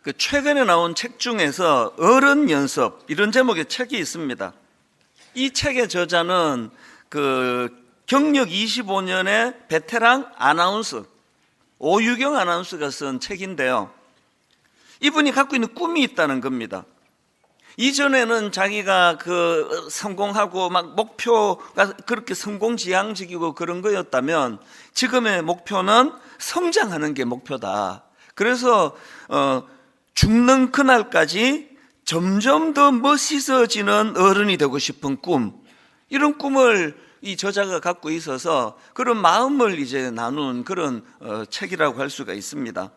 그 최근에 나온 책 중에서 어른 연습 이런 제목의 책이 있습니다. 이 책의 저자는 그 경력 25년의 베테랑 아나운서 오유경 아나운서가 쓴 책인데요. 이분이 갖고 있는 꿈이 있다는 겁니다. 이전에는 자기가 그 성공하고 막 목표가 그렇게 성공지향적이고 그런 거였다면 지금의 목표는 성장하는 게 목표다. 그래서 죽는 그날까지 점점 더 멋있어지는 어른이 되고 싶은 꿈, 이런 꿈을 이 저자가 갖고 있어서 그런 마음을 이제 나눈 그런 책이라고 할 수가 있습니다.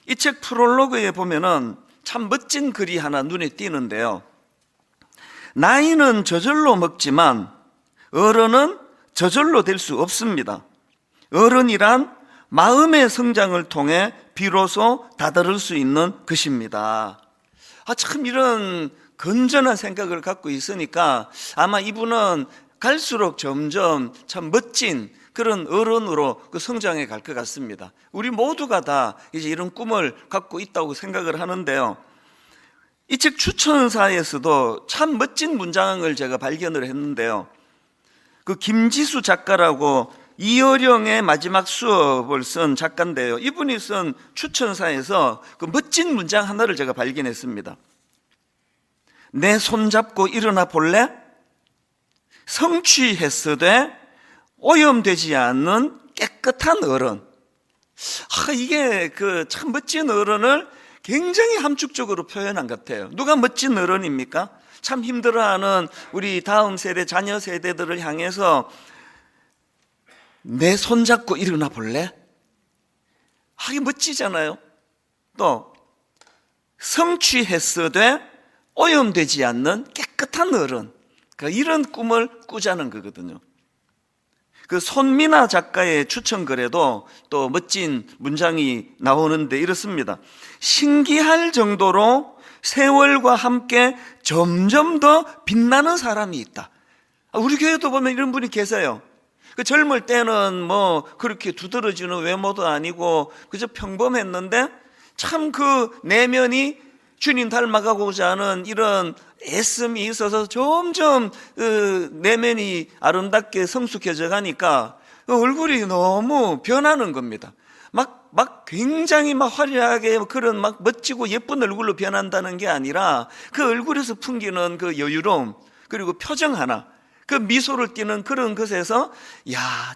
이 책 프롤로그에 보면은 참 멋진 글이 하나 눈에 띄는데요. 나이는 저절로 먹지만 어른은 저절로 될 수 없습니다. 어른이란 마음의 성장을 통해 비로소 다다를 수 있는 것입니다. 참 이런 건전한 생각을 갖고 있으니까 아마 이분은 갈수록 점점 참 멋진 그런 어른으로 성장해 갈 것 같습니다. 우리 모두가 다 이제 이런 꿈을 갖고 있다고 생각을 하는데요. 이 책 추천사에서도 참 멋진 문장을 제가 발견을 했는데요. 그 김지수 작가라고 이어령의 마지막 수업을 쓴 작가인데요. 이분이 쓴 추천사에서 그 멋진 문장 하나를 제가 발견했습니다. 내 손잡고 일어나 볼래? 성취했으되 오염되지 않는 깨끗한 어른. 이게 그 참 멋진 어른을 굉장히 함축적으로 표현한 것 같아요. 누가 멋진 어른입니까? 참 힘들어하는 우리 다음 세대, 자녀 세대들을 향해서 내 손잡고 일어나 볼래? 이게 멋지잖아요. 또 성취했으되 오염되지 않는 깨끗한 어른, 그러니까 이런 꿈을 꾸자는 거거든요. 그 손미나 작가의 추천글에도 또 멋진 문장이 나오는데 이렇습니다. 신기할 정도로 세월과 함께 점점 더 빛나는 사람이 있다. 우리 교회도 보면 이런 분이 계세요. 그 젊을 때는 뭐 그렇게 두드러지는 외모도 아니고 그저 평범했는데 참 그 내면이 주님 닮아가고자 하는 이런 애씀이 있어서 점점 내면이 아름답게 성숙해져 가니까 얼굴이 너무 변하는 겁니다. 막 굉장히 막 화려하게 그런 막 멋지고 예쁜 얼굴로 변한다는 게 아니라 그 얼굴에서 풍기는 그 여유로움, 그리고 표정 하나, 그 미소를 띠는 그런 것에서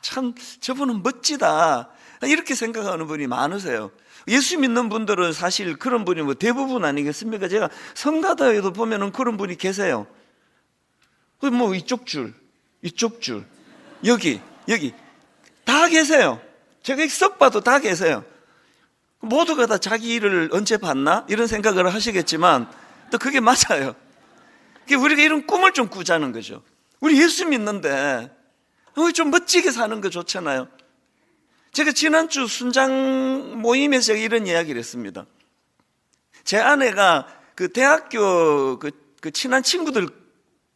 참 저분은 멋지다, 이렇게 생각하는 분이 많으세요. 예수 믿는 분들은 사실 그런 분이 뭐 대부분 아니겠습니까? 제가 성가다에도 보면은 그런 분이 계세요. 뭐 이쪽 줄, 여기 다 계세요. 제가 썩 봐도 다 계세요. 모두가 다 자기 일을 언제 봤나? 이런 생각을 하시겠지만 또 그게 맞아요. 우리가 이런 꿈을 좀 꾸자는 거죠. 우리 예수 믿는데 좀 멋지게 사는 거 좋잖아요. 제가 지난주 순장 모임에서 제가 이런 이야기를 했습니다. 제 아내가 그 대학교 그 친한 친구들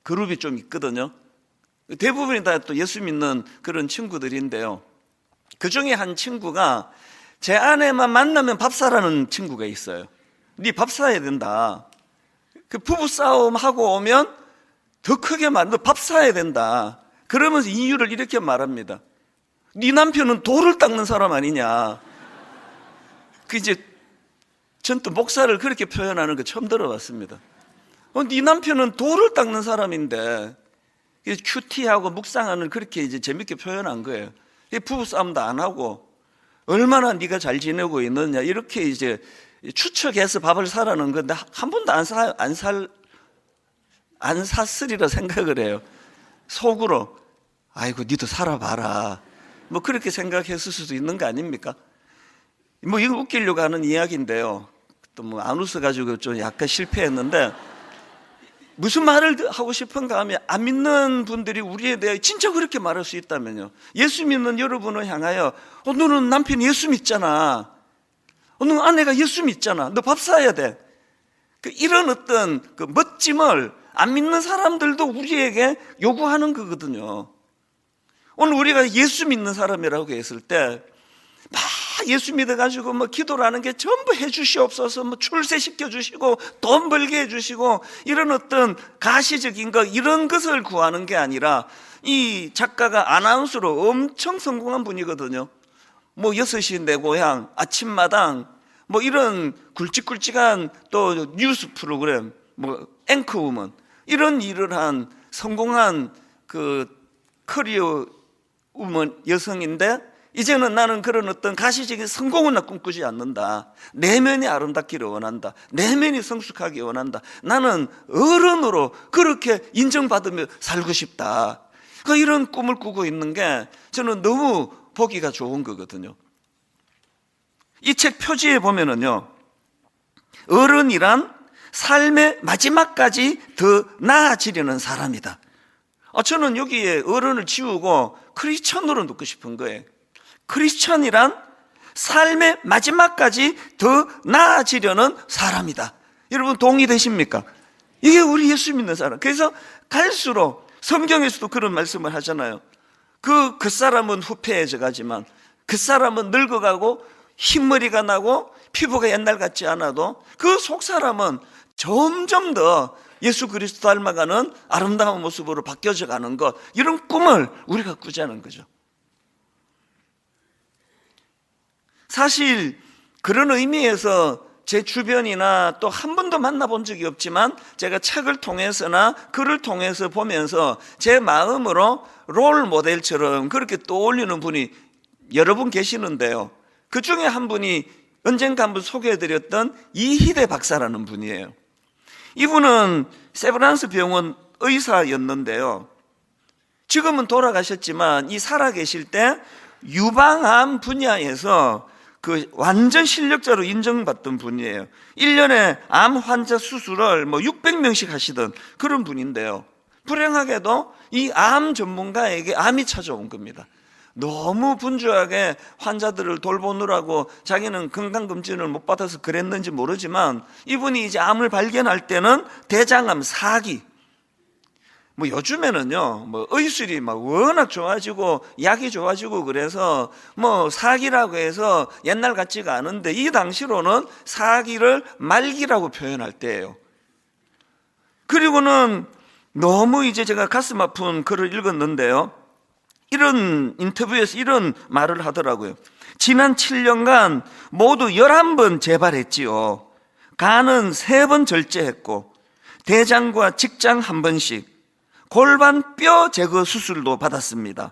그룹이 좀 있거든요. 대부분이 다 또 예수 믿는 그런 친구들인데요. 그 중에 한 친구가 제 아내만 만나면 밥 사라는 친구가 있어요. 네 밥 사야 된다. 그 부부싸움 하고 오면 더 크게 너 밥 사야 된다. 그러면서 이유를 이렇게 말합니다. 네 남편은 돌을 닦는 사람 아니냐. 전 또 목사를 그렇게 표현하는 거 처음 들어봤습니다. 네 남편은 돌을 닦는 사람인데 큐티하고 묵상하는 그렇게 이제 재밌게 표현한 거예요. 부부싸움도 안 하고 얼마나 네가 잘 지내고 있느냐 이렇게 이제 추측해서 밥을 사라는 건데 한 번도 안 샀으리라 생각을 해요. 속으로 아이고 니도 살아봐라, 뭐 그렇게 생각했을 수도 있는 거 아닙니까? 뭐 이거 웃기려고 하는 이야기인데요. 또 뭐 안 웃어가지고 좀 약간 실패했는데, 무슨 말을 하고 싶은가 하면 안 믿는 분들이 우리에 대해 진짜 그렇게 말할 수 있다면요. 예수 믿는 여러분을 향하여 너는 남편이 예수 믿잖아. 너는 아내가 예수 믿잖아. 너 밥 사야 돼. 이런 어떤 그 멋짐을 안 믿는 사람들도 우리에게 요구하는 거거든요. 오늘 우리가 예수 믿는 사람이라고 했을 때 막 예수 믿어가지고 뭐 기도라는 게 전부 해주시옵소서, 뭐 출세시켜 주시고 돈 벌게 해주시고 이런 어떤 가시적인 것, 이런 것을 구하는 게 아니라, 이 작가가 아나운서로 엄청 성공한 분이거든요. 뭐 6시 내 고향, 아침마당, 뭐 이런 굵직굵직한 또 뉴스 프로그램, 뭐 앵커우먼, 이런 일을 한 성공한 그 커리어 우먼 여성인데, 이제는 나는 그런 어떤 가시적인 성공은 나 꿈꾸지 않는다. 내면이 아름답기를 원한다. 내면이 성숙하기 원한다. 나는 어른으로 그렇게 인정받으며 살고 싶다. 그 이런 꿈을 꾸고 있는 게 저는 너무 보기가 좋은 거거든요. 이 책 표지에 보면은요, 어른이란 삶의 마지막까지 더 나아지려는 사람이다. 저는 여기에 어른을 지우고 크리스천으로 넣고 싶은 거예요. 크리스천이란 삶의 마지막까지 더 나아지려는 사람이다. 여러분 동의되십니까? 이게 우리 예수 믿는 사람. 그래서 갈수록 성경에서도 그런 말씀을 하잖아요. 그 사람은 후패해져 가지만 그 사람은 늙어가고 흰머리가 나고 피부가 옛날 같지 않아도 그 속 사람은 점점 더 예수 그리스도 닮아가는 아름다운 모습으로 바뀌어져 가는 것, 이런 꿈을 우리가 꾸자는 거죠. 사실 그런 의미에서 제 주변이나 또 한 번도 만나본 적이 없지만 제가 책을 통해서나 글을 통해서 보면서 제 마음으로 롤 모델처럼 그렇게 떠올리는 분이 여러 분 계시는데요, 그 중에 한 분이 언젠가 한번 소개해드렸던 이희대 박사라는 분이에요. 이분은 세브란스 병원 의사였는데요, 지금은 돌아가셨지만 이 살아계실 때 유방암 분야에서 그 완전 실력자로 인정받던 분이에요. 1년에 암 환자 수술을 뭐 600명씩 하시던 그런 분인데요, 불행하게도 이 암 전문가에게 암이 찾아온 겁니다. 너무 분주하게 환자들을 돌보느라고 자기는 건강검진을 못 받아서 그랬는지 모르지만, 이분이 이제 암을 발견할 때는 대장암 4기, 뭐 요즘에는요, 뭐 의술이 막 워낙 좋아지고 약이 좋아지고 그래서 뭐 4기라고 해서 옛날 같지가 않은데, 이 당시로는 4기를 말기라고 표현할 때예요. 그리고는 너무 이제 제가 가슴 아픈 글을 읽었는데요, 이런 인터뷰에서 이런 말을 하더라고요. 지난 7년간 모두 11번 재발했지요. 간은 3번 절제했고 대장과 직장 1번씩, 골반 뼈 제거 수술도 받았습니다.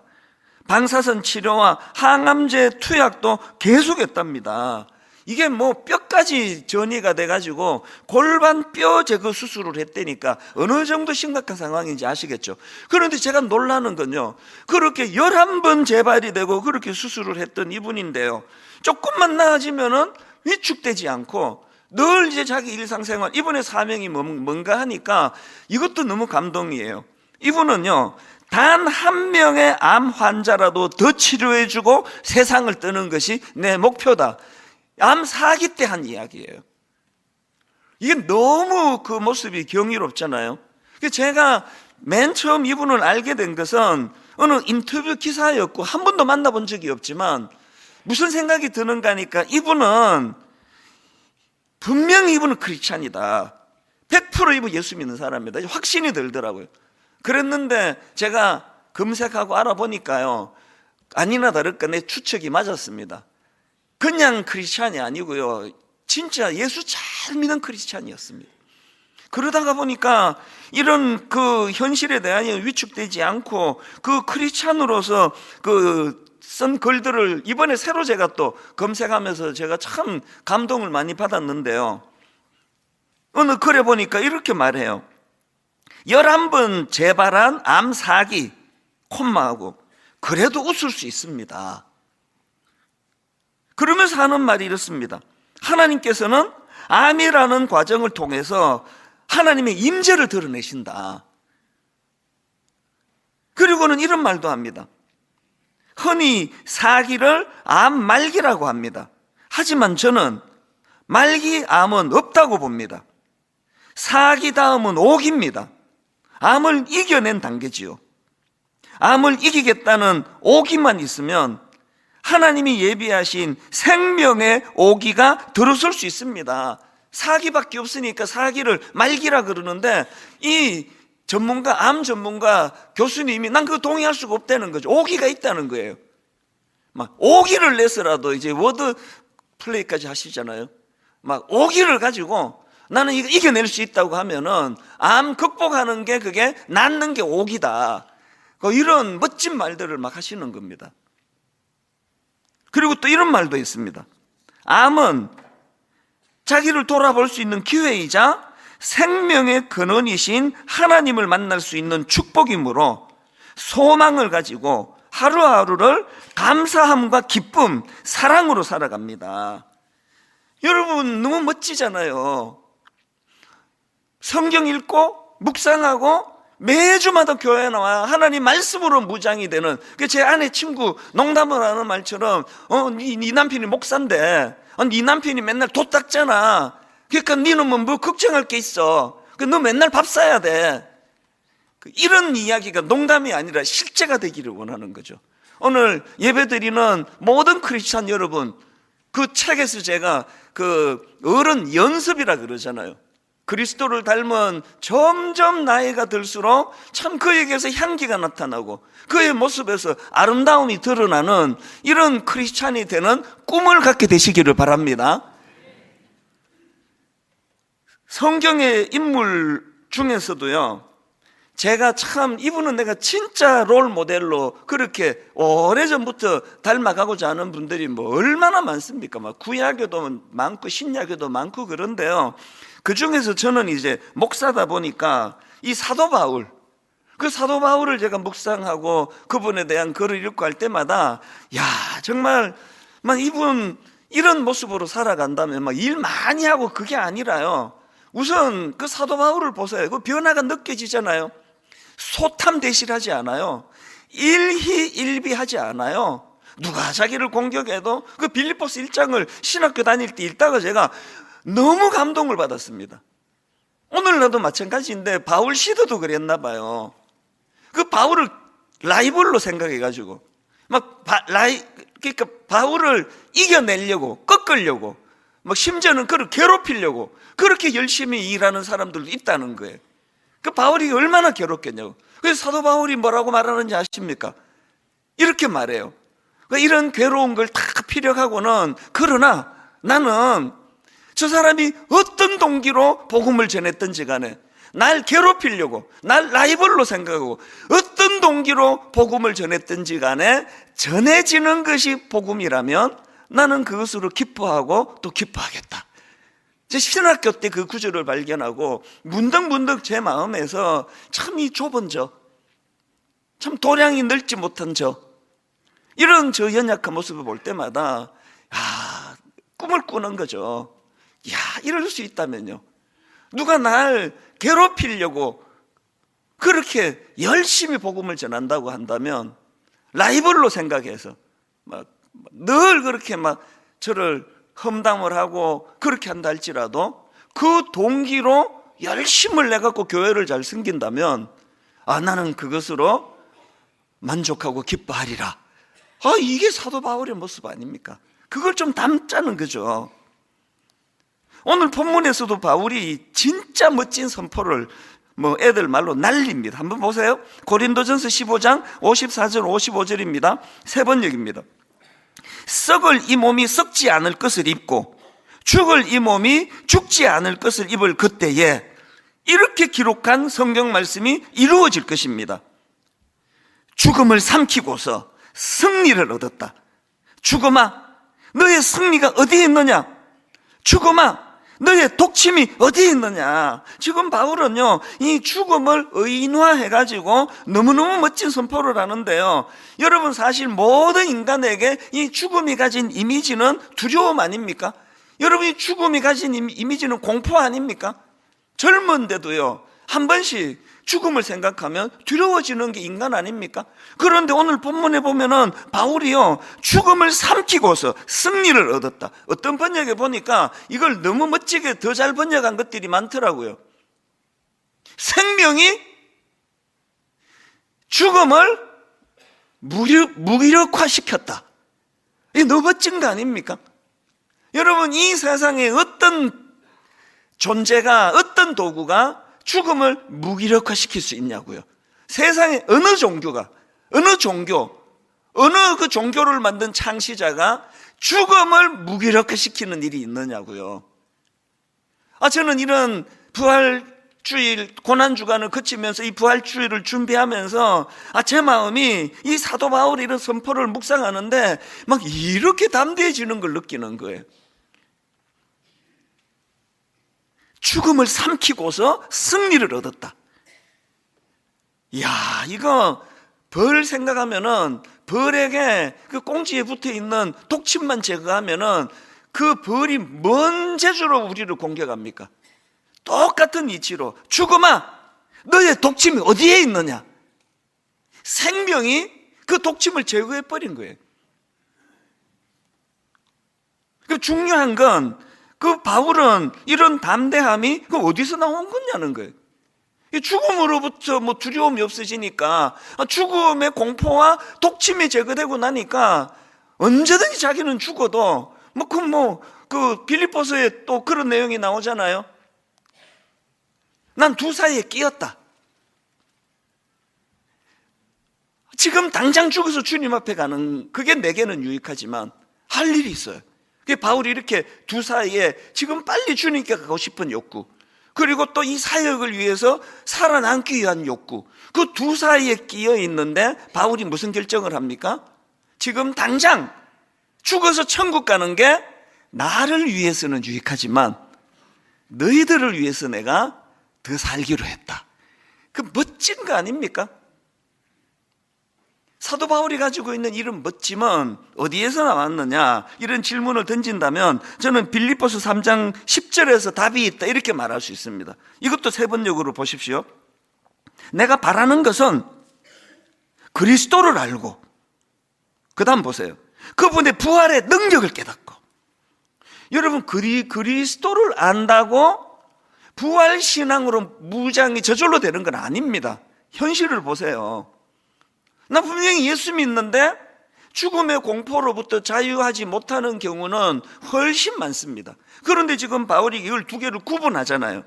방사선 치료와 항암제 투약도 계속했답니다. 이게 뭐 뼈까지 전이가 돼가지고 골반 뼈 제거 수술을 했다니까 어느 정도 심각한 상황인지 아시겠죠? 그런데 제가 놀라는 건요, 그렇게 11번 재발이 되고 그렇게 수술을 했던 이분인데요, 조금만 나아지면은 위축되지 않고 늘 이제 자기 일상생활, 이분의 사명이 뭔가 하니까 이것도 너무 감동이에요. 이분은요, 단 한 명의 암 환자라도 더 치료해주고 세상을 떠는 것이 내 목표다. 암 4기 때 한 이야기예요. 이게 너무 그 모습이 경이롭잖아요. 제가 맨 처음 이분을 알게 된 것은 어느 인터뷰 기사였고 한 번도 만나본 적이 없지만 무슨 생각이 드는가 하니까, 이분은 분명히 이분은 크리스찬이다, 100% 이분 예수 믿는 사람이다, 확신이 들더라고요. 그랬는데 제가 검색하고 알아보니까요, 아니나 다를까 내 추측이 맞았습니다. 그냥 크리스찬이 아니고요, 진짜 예수 잘 믿는 크리스찬이었습니다. 그러다가 보니까 이런 그 현실에 대한 위축되지 않고 그 크리스찬으로서 그 쓴 글들을 이번에 새로 제가 또 검색하면서 제가 참 감동을 많이 받았는데요, 어느 글에 보니까 이렇게 말해요. 11번 재발한 암 4기, 콤마하고 그래도 웃을 수 있습니다. 그러면서 하는 말이 이렇습니다. 하나님께서는 암이라는 과정을 통해서 하나님의 임재를 드러내신다. 그리고는 이런 말도 합니다. 흔히 4기를 암 말기라고 합니다. 하지만 저는 말기 암은 없다고 봅니다. 4기 다음은 5기입니다. 암을 이겨낸 단계지요. 암을 이기겠다는 5기만 있으면 하나님이 예비하신 생명의 오기가 들어설 수 있습니다. 사기밖에 없으니까 사기를 말기라 그러는데, 이 전문가, 암 전문가 교수님이 난 그거 동의할 수가 없다는 거죠. 오기가 있다는 거예요. 막 오기를 내서라도 이제 워드 플레이까지 하시잖아요. 막 오기를 가지고 나는 이거 이겨낼 수 있다고 하면은 암 극복하는 게, 그게 낫는 게 오기다. 이런 멋진 말들을 막 하시는 겁니다. 그리고 또 이런 말도 있습니다. 암은 자기를 돌아볼 수 있는 기회이자 생명의 근원이신 하나님을 만날 수 있는 축복이므로 소망을 가지고 하루하루를 감사함과 기쁨, 사랑으로 살아갑니다. 여러분, 너무 멋지잖아요. 성경 읽고 묵상하고 매주마다 교회에 나와 하나님 말씀으로 무장이 되는, 제 아내 친구 농담을 하는 말처럼 네 남편이 목사인데 네 남편이 맨날 도 닦잖아. 그러니까 너는 뭐 걱정할 게 있어. 너 맨날 밥 사야 돼. 이런 이야기가 농담이 아니라 실제가 되기를 원하는 거죠. 오늘 예배드리는 모든 크리스찬 여러분, 그 책에서 제가 그 어른 연습이라 그러잖아요. 그리스도를 닮은 점점 나이가 들수록 참 그에게서 향기가 나타나고 그의 모습에서 아름다움이 드러나는 이런 크리스찬이 되는 꿈을 갖게 되시기를 바랍니다. 성경의 인물 중에서도요, 제가 참 이분은 내가 진짜 롤 모델로 그렇게 오래전부터 닮아가고자 하는 분들이 뭐 얼마나 많습니까? 막 구약에도 많고 신약에도 많고 그런데요, 그 중에서 저는 이제 목사다 보니까 이 사도 바울, 그 사도 바울을 제가 묵상하고 그분에 대한 글을 읽고 할 때마다, 야, 정말 막 이분 이런 모습으로 살아간다면 막 일 많이 하고 그게 아니라요, 우선 그 사도 바울을 보세요. 그 변화가 느껴지잖아요. 소탐대실하지 않아요. 일희일비하지 않아요. 누가 자기를 공격해도 그 빌립보스 1장을 신학교 다닐 때 읽다가 제가 너무 감동을 받았습니다. 오늘날도 마찬가지인데 바울 시도도 그랬나 봐요. 그 바울을 라이벌로 생각해가지고 그러니까 바울을 이겨내려고, 꺾으려고, 막 심지어는 그를 괴롭히려고 그렇게 열심히 일하는 사람들도 있다는 거예요. 그 바울이 얼마나 괴롭겠냐고. 그래서 사도 바울이 뭐라고 말하는지 아십니까? 이렇게 말해요. 이런 괴로운 걸 다 피력하고는, 그러나 나는 저 사람이 어떤 동기로 복음을 전했든지 간에, 날 괴롭히려고, 날 라이벌로 생각하고 어떤 동기로 복음을 전했든지 간에 전해지는 것이 복음이라면 나는 그것으로 기뻐하고 또 기뻐하겠다. 제 신학교 때 그 구절을 발견하고 문득문득 제 마음에서 참 이 좁은 참 도량이 넓지 못한 이런 저 연약한 모습을 볼 때마다, 꿈을 꾸는 거죠. 이럴 수 있다면요, 누가 날 괴롭히려고 그렇게 열심히 복음을 전한다고 한다면, 라이벌로 생각해서 늘 그렇게 저를 험담을 하고 그렇게 한다 할지라도 그 동기로 열심을 내갖고 교회를 잘 섬긴다면, 나는 그것으로 만족하고 기뻐하리라. 이게 사도 바울의 모습 아닙니까? 그걸 좀 담자는 거죠. 오늘 본문에서도 바울이 진짜 멋진 선포를 애들 말로 날립니다. 한번 보세요. 고린도전서 15장 54절 55절입니다. 세 번역입니다. 썩을 이 몸이 썩지 않을 것을 입고 죽을 이 몸이 죽지 않을 것을 입을 그때에, 이렇게 기록한 성경 말씀이 이루어질 것입니다. 죽음을 삼키고서 승리를 얻었다. 죽음아, 너의 승리가 어디에 있느냐? 죽음아, 너의 독침이 어디에 있느냐? 지금 바울은요, 이 죽음을 의인화해가지고 너무너무 멋진 선포를 하는데요, 여러분, 사실 모든 인간에게 이 죽음이 가진 이미지는 두려움 아닙니까? 여러분, 이 죽음이 가진 이미지는 공포 아닙니까? 젊은데도요, 한 번씩 죽음을 생각하면 두려워지는 게 인간 아닙니까? 그런데 오늘 본문에 보면은 바울이요, 죽음을 삼키고서 승리를 얻었다. 어떤 번역에 보니까 이걸 너무 멋지게 더 잘 번역한 것들이 많더라고요. 생명이 죽음을 무력화시켰다. 이게 너무 멋진 거 아닙니까? 여러분, 이 세상에 어떤 존재가, 어떤 도구가 죽음을 무기력화시킬 수 있냐고요. 세상에 어느 종교가, 어느 종교, 어느 그 종교를 만든 창시자가 죽음을 무기력화시키는 일이 있느냐고요. 저는 이런 부활주일 고난주간을 거치면서 이 부활주일을 준비하면서 제 마음이 이 사도 바울의 이런 선포를 묵상하는데 막 이렇게 담대해지는 걸 느끼는 거예요. 죽음을 삼키고서 승리를 얻었다. 이야, 이거 벌 생각하면은, 벌에게 그 꽁지에 붙어 있는 독침만 제거하면은 그 벌이 뭔 재주로 우리를 공격합니까? 똑같은 이치로, 죽음아, 너의 독침이 어디에 있느냐? 생명이 그 독침을 제거해 버린 거예요. 그 중요한 건, 그 바울은 이런 담대함이 그 어디서 나온 거냐는 거예요. 이 죽음으로부터 뭐 두려움이 없어지니까, 죽음의 공포와 독침이 제거되고 나니까 언제든지 자기는 죽어도 그 빌립보서에 또 그런 내용이 나오잖아요. 난 두 사이에 끼었다. 지금 당장 죽어서 주님 앞에 가는 그게 내게는 유익하지만 할 일이 있어요. 바울이 이렇게 두 사이에 지금 빨리 주님께 가고 싶은 욕구, 그리고 또 이 사역을 위해서 살아남기 위한 욕구, 그 두 사이에 끼어 있는데 바울이 무슨 결정을 합니까? 지금 당장 죽어서 천국 가는 게 나를 위해서는 유익하지만 너희들을 위해서 내가 더 살기로 했다. 그 멋진 거 아닙니까? 사도 바울이 가지고 있는 이런 멋짐은 어디에서 나왔느냐, 이런 질문을 던진다면 저는 빌립보서 3장 10절에서 답이 있다 이렇게 말할 수 있습니다. 이것도 세번역으로 보십시오. 내가 바라는 것은 그리스도를 알고, 그 다음 보세요, 그분의 부활의 능력을 깨닫고. 여러분, 그리스도를 안다고 부활신앙으로 무장이 저절로 되는 건 아닙니다. 현실을 보세요. 나 분명히 예수 믿는데 죽음의 공포로부터 자유하지 못하는 경우는 훨씬 많습니다. 그런데 지금 바울이 이걸 두 개를 구분하잖아요.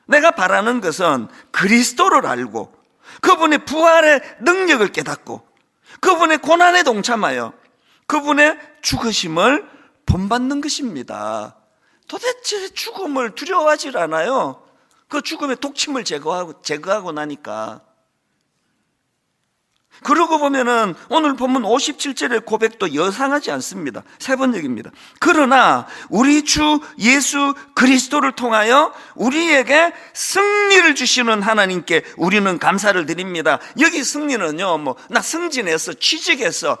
내가 바라는 것은 그리스도를 알고, 그분의 부활의 능력을 깨닫고, 그분의 고난에 동참하여 그분의 죽으심을 본받는 것입니다. 도대체 죽음을 두려워하질 않아요. 그 죽음의 독침을 제거하고 나니까. 그러고 보면은 오늘 본문 57절의 고백도 여상하지 않습니다. 세번역입니다. 그러나 우리 주 예수 그리스도를 통하여 우리에게 승리를 주시는 하나님께 우리는 감사를 드립니다. 여기 승리는요, 나 승진했어, 취직했어,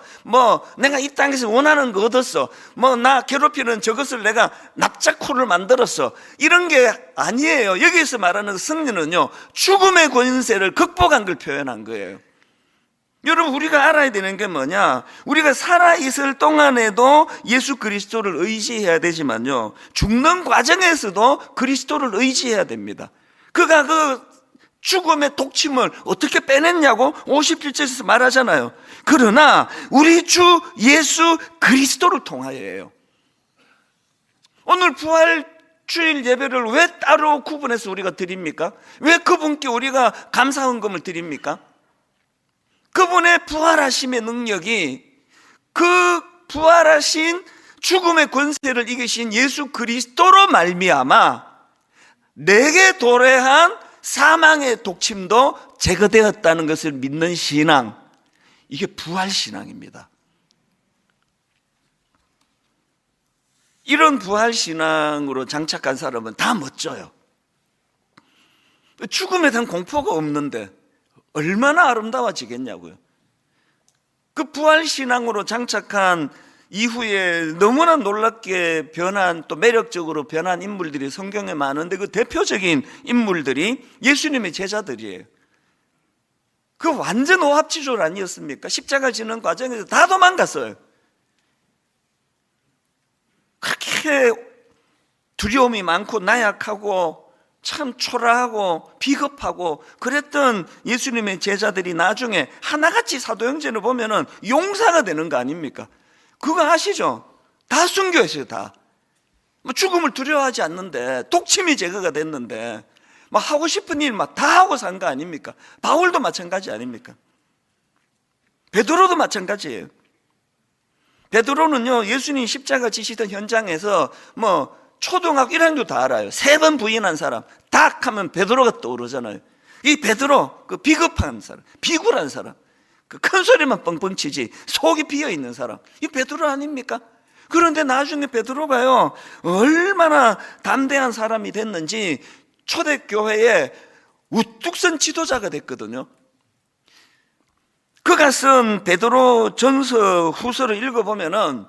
내가 이 땅에서 원하는 거 얻었어, 나 괴롭히는 저것을 내가 납작코를 만들었어, 이런 게 아니에요. 여기서 말하는 승리는요, 죽음의 권세를 극복한 걸 표현한 거예요. 여러분, 우리가 알아야 되는 게 뭐냐, 우리가 살아있을 동안에도 예수 그리스도를 의지해야 되지만요, 죽는 과정에서도 그리스도를 의지해야 됩니다. 그가 그 죽음의 독침을 어떻게 빼냈냐고 57절에서 말하잖아요. 그러나 우리 주 예수 그리스도를 통하여예요. 오늘 부활주일 예배를 왜 따로 구분해서 우리가 드립니까? 왜 그분께 우리가 감사헌금을 드립니까? 그분의 부활하심의 능력이, 그 부활하신 죽음의 권세를 이기신 예수 그리스도로 말미암아 내게 도래한 사망의 독침도 제거되었다는 것을 믿는 신앙, 이게 부활신앙입니다. 이런 부활신앙으로 장착한 사람은 다 멋져요. 죽음에 대한 공포가 없는데 얼마나 아름다워지겠냐고요. 그 부활신앙으로 장착한 이후에 너무나 놀랍게 변한, 또 매력적으로 변한 인물들이 성경에 많은데 그 대표적인 인물들이 예수님의 제자들이에요. 그 완전 오합지졸 아니었습니까? 십자가 지는 과정에서 다 도망갔어요. 그렇게 두려움이 많고 나약하고 참 초라하고 비겁하고 그랬던 예수님의 제자들이 나중에 하나같이 사도행전을 보면은 용사가 되는 거 아닙니까? 그거 아시죠? 다 순교했어요. 다. 뭐 죽음을 두려워하지 않는데, 독침이 제거가 됐는데 막 하고 싶은 일 막 다 하고 산 거 아닙니까? 바울도 마찬가지 아닙니까? 베드로도 마찬가지예요. 베드로는요, 예수님 십자가 지시던 현장에서 뭐 초등학교 1학년도 다 알아요. 3번 부인한 사람 딱 하면 베드로가 떠오르잖아요. 이 베드로, 그 비겁한 사람, 비굴한 사람, 그 큰 소리만 뻥뻥 치지 속이 비어 있는 사람, 이 베드로 아닙니까? 그런데 나중에 베드로가요, 얼마나 담대한 사람이 됐는지 초대교회의 우뚝 선 지도자가 됐거든요. 그가 쓴 베드로 전서 후서를 읽어보면은,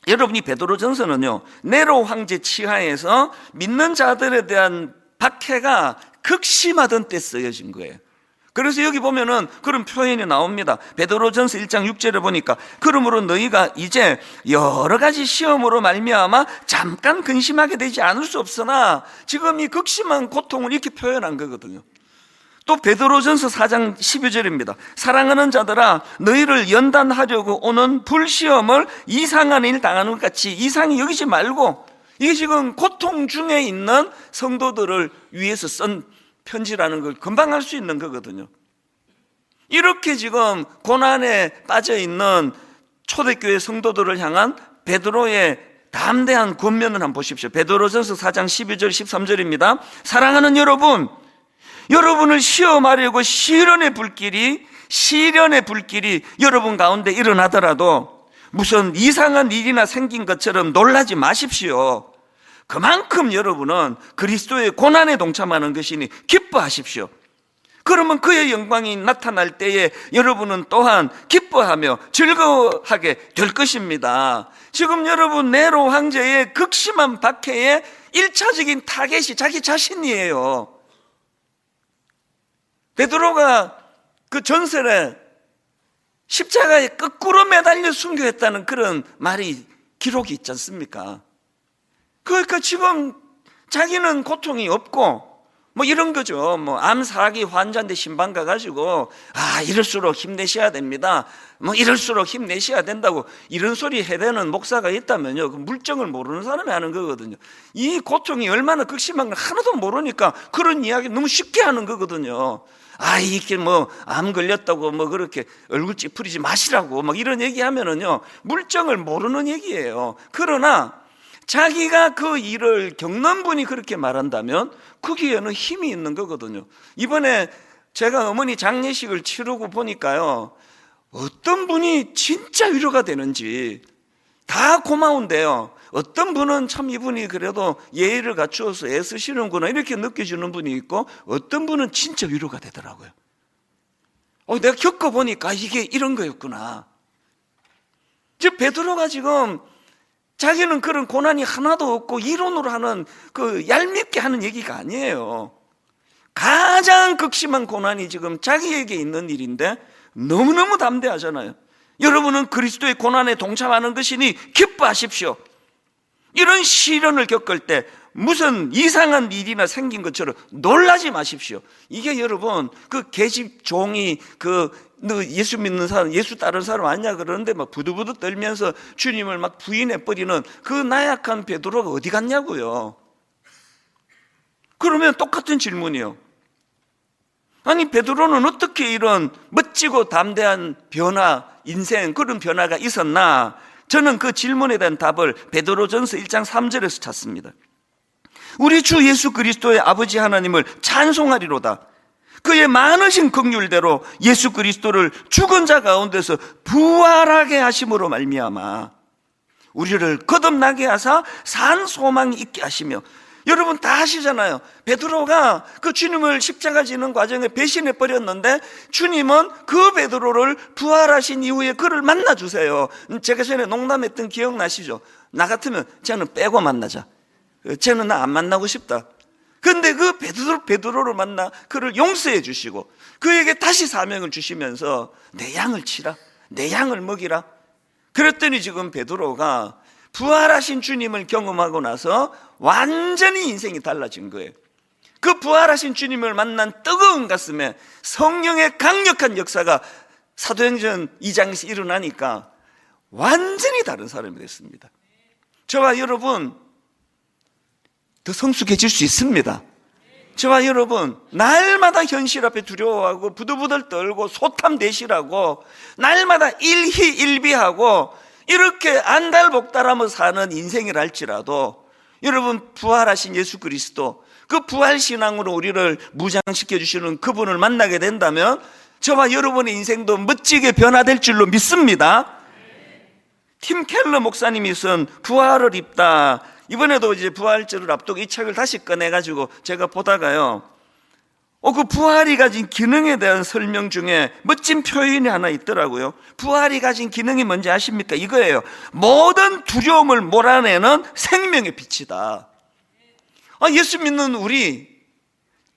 여러분이 베드로 전서는요, 네로 황제 치하에서 믿는 자들에 대한 박해가 극심하던 때 쓰여진 거예요. 그래서 여기 보면은 그런 표현이 나옵니다. 베드로전서 1장 6절에 보니까, 그러므로 너희가 이제 여러 가지 시험으로 말미암아 잠깐 근심하게 되지 않을 수 없으나, 지금 이 극심한 고통을 이렇게 표현한 거거든요. 또 베드로전서 4장 12절입니다. 사랑하는 자들아, 너희를 연단하려고 오는 불시험을 이상한 일 당하는 것 같이 이상히 여기지 말고, 이게 지금 고통 중에 있는 성도들을 위해서 쓴 편지라는 걸 금방 알 수 있는 거거든요. 이렇게 지금 고난에 빠져 있는 초대교회 성도들을 향한 베드로의 담대한 권면을 한번 보십시오. 베드로전서 4장 12절 13절입니다. 사랑하는 여러분, 여러분을 시험하려고 시련의 불길이 여러분 가운데 일어나더라도 무슨 이상한 일이나 생긴 것처럼 놀라지 마십시오. 그만큼 여러분은 그리스도의 고난에 동참하는 것이니 기뻐하십시오. 그러면 그의 영광이 나타날 때에 여러분은 또한 기뻐하며 즐거워하게 될 것입니다. 지금 여러분, 네로 황제의 극심한 박해의 1차적인 타겟이 자기 자신이에요. 베드로가 그 전설에 십자가에 거꾸로 매달려 순교했다는 그런 말이 기록이 있지 않습니까? 그러니까 지금 자기는 고통이 없고 뭐 이런 거죠. 뭐 암사기 환자인데 신방 가가지고 이럴수록 힘내셔야 됩니다, 뭐 이럴수록 힘내셔야 된다고 이런 소리 해대는 목사가 있다면요, 그 물정을 모르는 사람이 하는 거거든요. 이 고통이 얼마나 극심한 걸 하나도 모르니까 그런 이야기 너무 쉽게 하는 거거든요. 이게 뭐 암 걸렸다고 뭐 그렇게 얼굴 찌푸리지 마시라고 막 이런 얘기하면은요, 물정을 모르는 얘기예요. 그러나 자기가 그 일을 겪는 분이 그렇게 말한다면 거기에는 힘이 있는 거거든요. 이번에 제가 어머니 장례식을 치르고 보니까요, 어떤 분이 진짜 위로가 되는지 다 고마운데요, 어떤 분은 참 이분이 그래도 예의를 갖추어서 애쓰시는구나 이렇게 느껴지는 분이 있고, 어떤 분은 진짜 위로가 되더라고요. 내가 겪어보니까 이게 이런 거였구나. 즉 베드로가 지금 자기는 그런 고난이 하나도 없고 이론으로 하는 그 얄밉게 하는 얘기가 아니에요. 가장 극심한 고난이 지금 자기에게 있는 일인데 너무너무 담대하잖아요. 여러분은 그리스도의 고난에 동참하는 것이니 기뻐하십시오. 이런 시련을 겪을 때 무슨 이상한 일이나 생긴 것처럼 놀라지 마십시오. 이게 여러분, 그 계집 종이 너 예수 믿는 사람, 예수 따르는 사람 아니냐 그러는데 막 부들부들 떨면서 주님을 막 부인해버리는 그 나약한 베드로가 어디 갔냐고요. 그러면 똑같은 질문이요. 아니 베드로는 어떻게 이런 멋지고 담대한 변화, 인생 그런 변화가 있었나? 저는 그 질문에 대한 답을 베드로전서 1장 3절에서 찾습니다. 우리 주 예수 그리스도의 아버지 하나님을 찬송하리로다. 그의 많으신 긍휼대로 예수 그리스도를 죽은 자 가운데서 부활하게 하심으로 말미암아 우리를 거듭나게 하사 산 소망이 있게 하시며, 여러분 다 아시잖아요. 베드로가 그 주님을 십자가 지는 과정에 배신해 버렸는데 주님은 그 베드로를 부활하신 이후에 그를 만나 주세요. 제가 전에 농담했던 기억나시죠? 나 같으면 쟤는 빼고 만나자, 쟤는 나 안 만나고 싶다. 근데 그 베드로를 만나 그를 용서해 주시고 그에게 다시 사명을 주시면서 내 양을 치라, 내 양을 먹이라. 그랬더니 지금 베드로가 부활하신 주님을 경험하고 나서 완전히 인생이 달라진 거예요. 그 부활하신 주님을 만난 뜨거운 가슴에 성령의 강력한 역사가 사도행전 2장에서 일어나니까 완전히 다른 사람이 됐습니다. 저와 여러분 더 성숙해질 수 있습니다. 저와 여러분 날마다 현실 앞에 두려워하고 부들부들 떨고 소탐대실하고 날마다 일희일비하고 이렇게 안달복달하며 사는 인생이라 할지라도 여러분 부활하신 예수 그리스도, 그 부활신앙으로 우리를 무장시켜 주시는 그분을 만나게 된다면 저와 여러분의 인생도 멋지게 변화될 줄로 믿습니다. 팀 켈러 목사님이 쓴 부활을 입다, 이번에도 이제 부활절을 앞두고 이 책을 다시 꺼내가지고 제가 보다가요, 그 부활이 가진 기능에 대한 설명 중에 멋진 표현이 하나 있더라고요. 부활이 가진 기능이 뭔지 아십니까? 이거예요. 모든 두려움을 몰아내는 생명의 빛이다. 예수 믿는 우리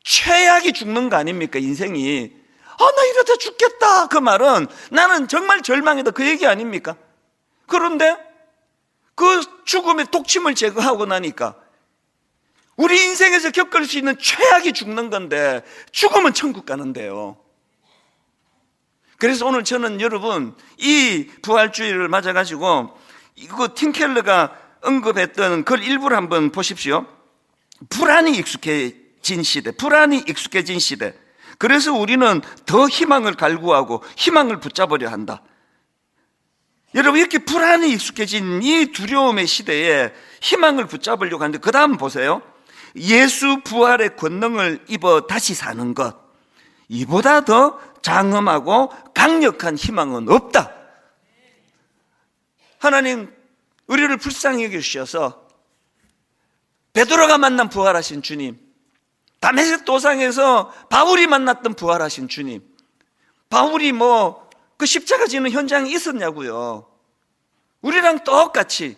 최악이 죽는 거 아닙니까? 인생이. 나 이러다 죽겠다. 그 말은 나는 정말 절망이다. 그 얘기 아닙니까? 그런데 그 죽음의 독침을 제거하고 나니까 우리 인생에서 겪을 수 있는 최악이 죽는 건데 죽으면 천국 가는데요. 그래서 오늘 저는 여러분 이 부활주의를 맞아가지고 이거 팀 켈러가 언급했던 글 일부를 한번 보십시오. 불안이 익숙해진 시대, 불안이 익숙해진 시대. 그래서 우리는 더 희망을 갈구하고 희망을 붙잡으려 한다. 여러분 이렇게 불안이 익숙해진 이 두려움의 시대에 희망을 붙잡으려고 하는데 그 다음 보세요. 예수 부활의 권능을 입어 다시 사는 것, 이보다 더 장엄하고 강력한 희망은 없다. 하나님 우리를 불쌍히 여겨주셔서 베드로가 만난 부활하신 주님, 다메섹 도상에서 바울이 만났던 부활하신 주님, 바울이 그 십자가 지는 현장에 있었냐고요. 우리랑 똑같이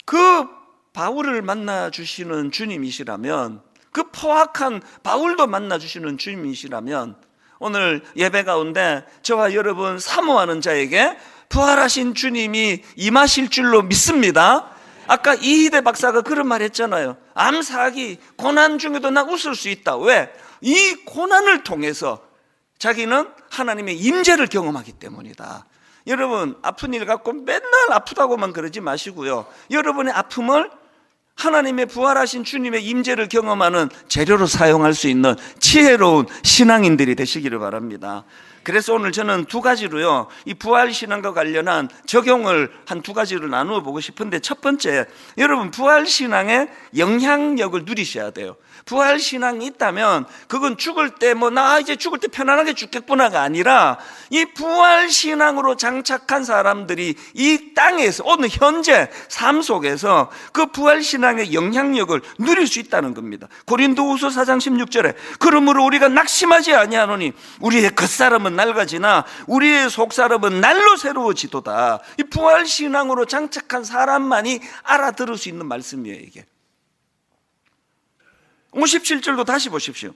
그 바울을 만나주시는 주님이시라면, 그 포악한 바울도 만나주시는 주님이시라면 오늘 예배 가운데 저와 여러분 사모하는 자에게 부활하신 주님이 임하실 줄로 믿습니다. 아까 이희대 박사가 그런 말 했잖아요. 암사기, 고난 중에도 난 웃을 수 있다. 왜? 이 고난을 통해서 자기는 하나님의 임재를 경험하기 때문이다. 여러분 아픈 일 갖고 맨날 아프다고만 그러지 마시고요, 여러분의 아픔을 하나님의 부활하신 주님의 임재를 경험하는 재료로 사용할 수 있는 지혜로운 신앙인들이 되시기를 바랍니다. 그래서 오늘 저는 두 가지로요, 이 부활신앙과 관련한 적용을 한 두 가지로 나누어 보고 싶은데, 첫 번째, 여러분 부활신앙의 영향력을 누리셔야 돼요. 부활신앙이 있다면 그건 죽을 때 나 이제 죽을 때 편안하게 죽겠구나가 아니라, 이 부활신앙으로 장착한 사람들이 이 땅에서 오늘 현재 삶 속에서 그 부활신앙의 영향력을 누릴 수 있다는 겁니다. 고린도후서 4장 16절에 그러므로 우리가 낙심하지 아니하노니 우리의 겉사람은 낡아지나 우리의 속사람은 날로 새로워지도다. 이 부활신앙으로 장착한 사람만이 알아들을 수 있는 말씀이에요. 이게 57절도 다시 보십시오.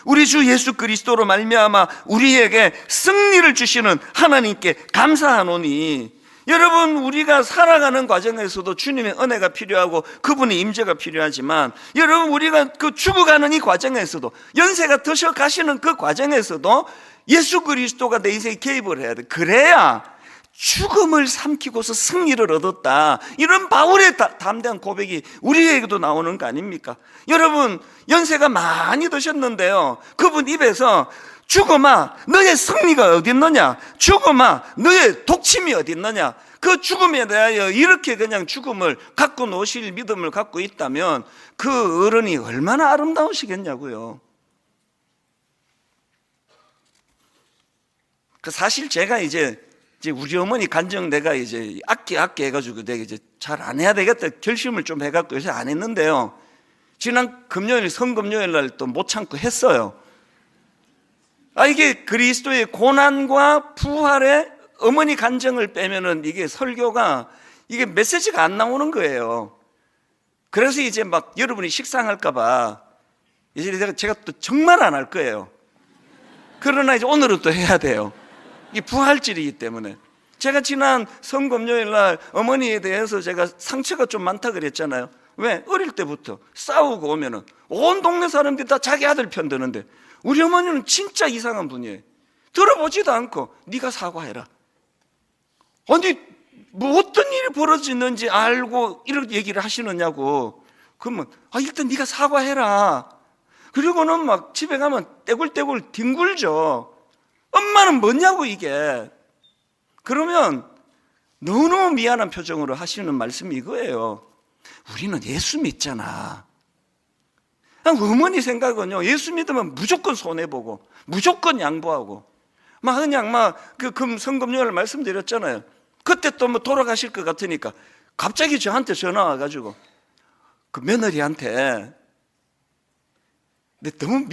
우리 주 예수 그리스도로 말미암아 우리에게 승리를 주시는 하나님께 감사하노니. 여러분 우리가 살아가는 과정에서도 주님의 은혜가 필요하고 그분의 임재가 필요하지만, 여러분 우리가 그 죽어가는 이 과정에서도, 연세가 드셔 가시는 그 과정에서도 예수 그리스도가 내 인생에 개입을 해야 돼. 그래야 죽음을 삼키고서 승리를 얻었다, 이런 바울의 담대한 고백이 우리에게도 나오는 거 아닙니까? 여러분 연세가 많이 드셨는데요, 그분 입에서 죽음아 너의 승리가 어디 있느냐, 죽음아 너의 독침이 어디 있느냐, 그 죽음에 대하여 이렇게 그냥 죽음을 갖고 노실 믿음을 갖고 있다면 그 어른이 얼마나 아름다우시겠냐고요. 사실 제가 이제 우리 어머니 간증 내가 이제 악기 해가지고 내가 이제 잘 안 해야 되겠다 결심을 좀 해갖고 요새 안 했는데요, 지난 금요일 성금요일 날 또 못 참고 했어요. 이게 그리스도의 고난과 부활의 어머니 간증을 빼면은 이게 설교가, 이게 메시지가 안 나오는 거예요. 그래서 이제 막 여러분이 식상할까봐 이제 제가 또 정말 안 할 거예요. 그러나 이제 오늘은 또 해야 돼요. 이 부활절이기 때문에. 제가 지난 성금요일 날 어머니에 대해서 제가 상처가 좀 많다 그랬잖아요. 왜? 어릴 때부터 싸우고 오면은 온 동네 사람들이 다 자기 아들 편 드는데 우리 어머니는 진짜 이상한 분이에요. 들어보지도 않고 네가 사과해라. 아니 뭐 어떤 일이 벌어지는지 알고 이렇게 얘기를 하시느냐고. 그러면 일단 네가 사과해라. 그리고는 막 집에 가면 떼굴떼굴 뒹굴죠. 엄마는 뭐냐고 이게. 그러면 너무 미안한 표정으로 하시는 말씀이 이거예요. 우리는 예수 믿잖아. 어머니 생각은요, 예수 믿으면 무조건 손해보고 무조건 양보하고 그 성금요일 말씀드렸잖아요. 그때 또 뭐 돌아가실 것 같으니까 갑자기 저한테 전화 와가지고 그 며느리한테 내 너무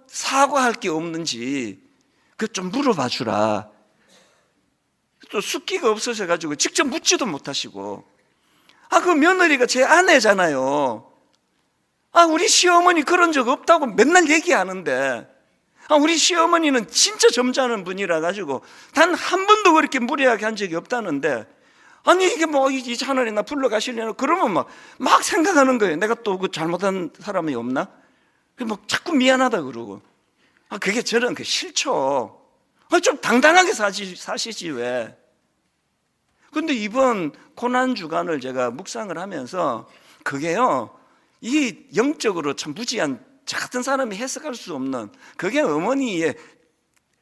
사과할 게 없는지 그 좀 물어봐 주라. 또 숫기가 없으셔가지고 직접 묻지도 못하시고. 그 며느리가 제 아내잖아요. 우리 시어머니 그런 적 없다고 맨날 얘기하는데, 우리 시어머니는 진짜 점잖은 분이라 가지고 단 한 번도 그렇게 무례하게 한 적이 없다는데, 이게 뭐 이 하늘에 나 불러가시려나 그러면 막 생각하는 거예요. 내가 또 그 잘못한 사람이 없나? 막 자꾸 미안하다 그러고. 그게 저런 싫죠. 좀 당당하게 사시지 왜. 근데 이번 고난 주간을 제가 묵상을 하면서 그게요, 이 영적으로 참 무지한 저 같은 사람이 해석할 수 없는 그게 어머니의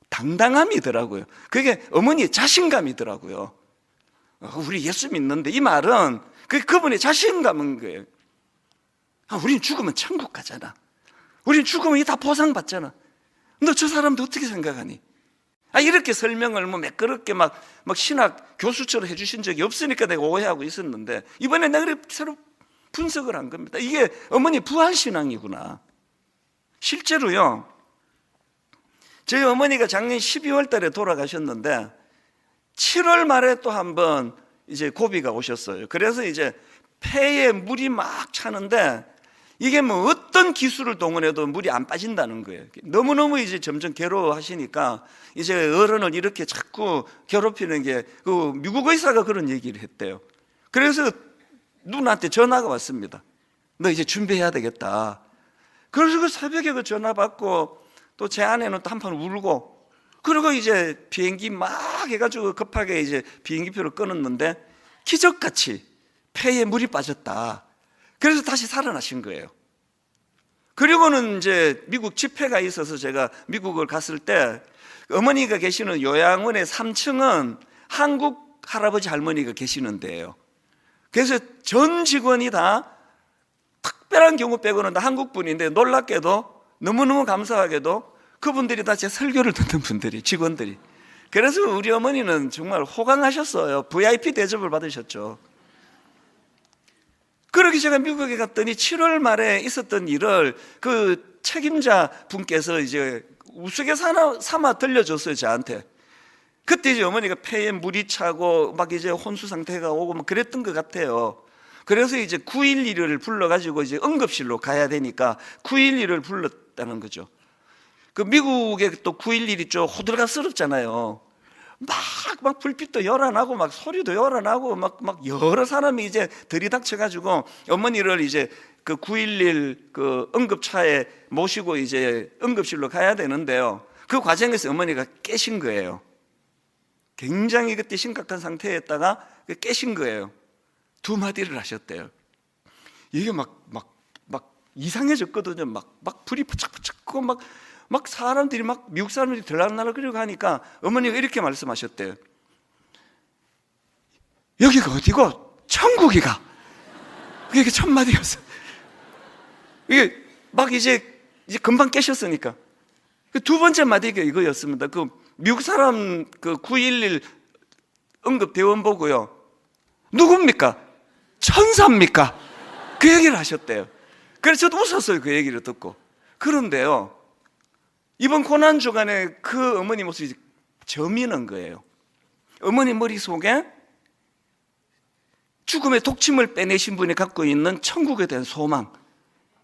당당함이더라고요. 그게 어머니의 자신감이더라고요. 우리 예수 믿는데, 이 말은 그분의 자신감인 거예요. 우린 죽으면 천국 가잖아. 우린 죽으면 다 보상받잖아. 너 저 사람도 어떻게 생각하니? 이렇게 설명을 매끄럽게 막 신학 교수처럼 해주신 적이 없으니까 내가 오해하고 있었는데, 이번에 내가 새로 분석을 한 겁니다. 이게 어머니 부활신앙이구나. 실제로요, 저희 어머니가 작년 12월 달에 돌아가셨는데 7월 말에 또 한 번 이제 고비가 오셨어요. 그래서 이제 폐에 물이 막 차는데 이게 뭐 어떤 기술을 동원해도 물이 안 빠진다는 거예요. 너무너무 이제 점점 괴로워하시니까 이제 어른을 이렇게 자꾸 괴롭히는 게, 그 미국 의사가 그런 얘기를 했대요. 그래서 누나한테 전화가 왔습니다. 너 이제 준비해야 되겠다. 그래서 그 새벽에 그 전화 받고 또 제 아내는 또 한판 울고, 그리고 이제 비행기 막 해가지고 급하게 이제 비행기표를 끊었는데 기적같이 폐에 물이 빠졌다. 그래서 다시 살아나신 거예요. 그리고는 이제 미국 집회가 있어서 제가 미국을 갔을 때 어머니가 계시는 요양원의 3층은 한국 할아버지 할머니가 계시는 데예요. 그래서 전 직원이 다 특별한 경우 빼고는 다 한국 분인데, 놀랍게도 너무너무 감사하게도 그분들이 다 제 설교를 듣는 분들이, 직원들이. 그래서 우리 어머니는 정말 호강하셨어요. VIP 대접을 받으셨죠. 그렇게 제가 미국에 갔더니 7월 말에 있었던 일을 그 책임자 분께서 이제 우스갯삼아 들려줬어요, 저한테. 그때 이제 어머니가 폐에 물이 차고 막 이제 혼수 상태가 오고 막 그랬던 것 같아요. 그래서 이제 911을 불러가지고 이제 응급실로 가야 되니까 911을 불렀다는 거죠. 그 미국에 또 911이 좀 호들갑스럽잖아요. 막 불빛도 열어나고 막 소리도 열어나고 막 여러 사람이 이제 들이닥쳐가지고 어머니를 이제 그 911 그 응급차에 모시고 이제 응급실로 가야 되는데요. 그 과정에서 어머니가 깨신 거예요. 굉장히 그때 심각한 상태였다가 깨신 거예요. 두 마디를 하셨대요. 이게 막 이상해졌거든요. 막 불이 부착부착하고 막 사람들이 미국 사람들이 들락날락거리고 하니까 어머니가 이렇게 말씀하셨대요. 여기가 어디고 천국이가. 그게 첫 마디였어요. 이게 막 이제 금방 깨셨으니까. 두 번째 마디가 이거였습니다. 그 미국 사람 그 911 응급 대원 보고요. 누굽니까? 천사입니까? 그 얘기를 하셨대요. 그래서 저도 웃었어요, 그 얘기를 듣고. 그런데요, 이번 고난주간에 그 어머니 모습이 저미는 거예요. 어머니 머릿속에 죽음의 독침을 빼내신 분이 갖고 있는 천국에 대한 소망,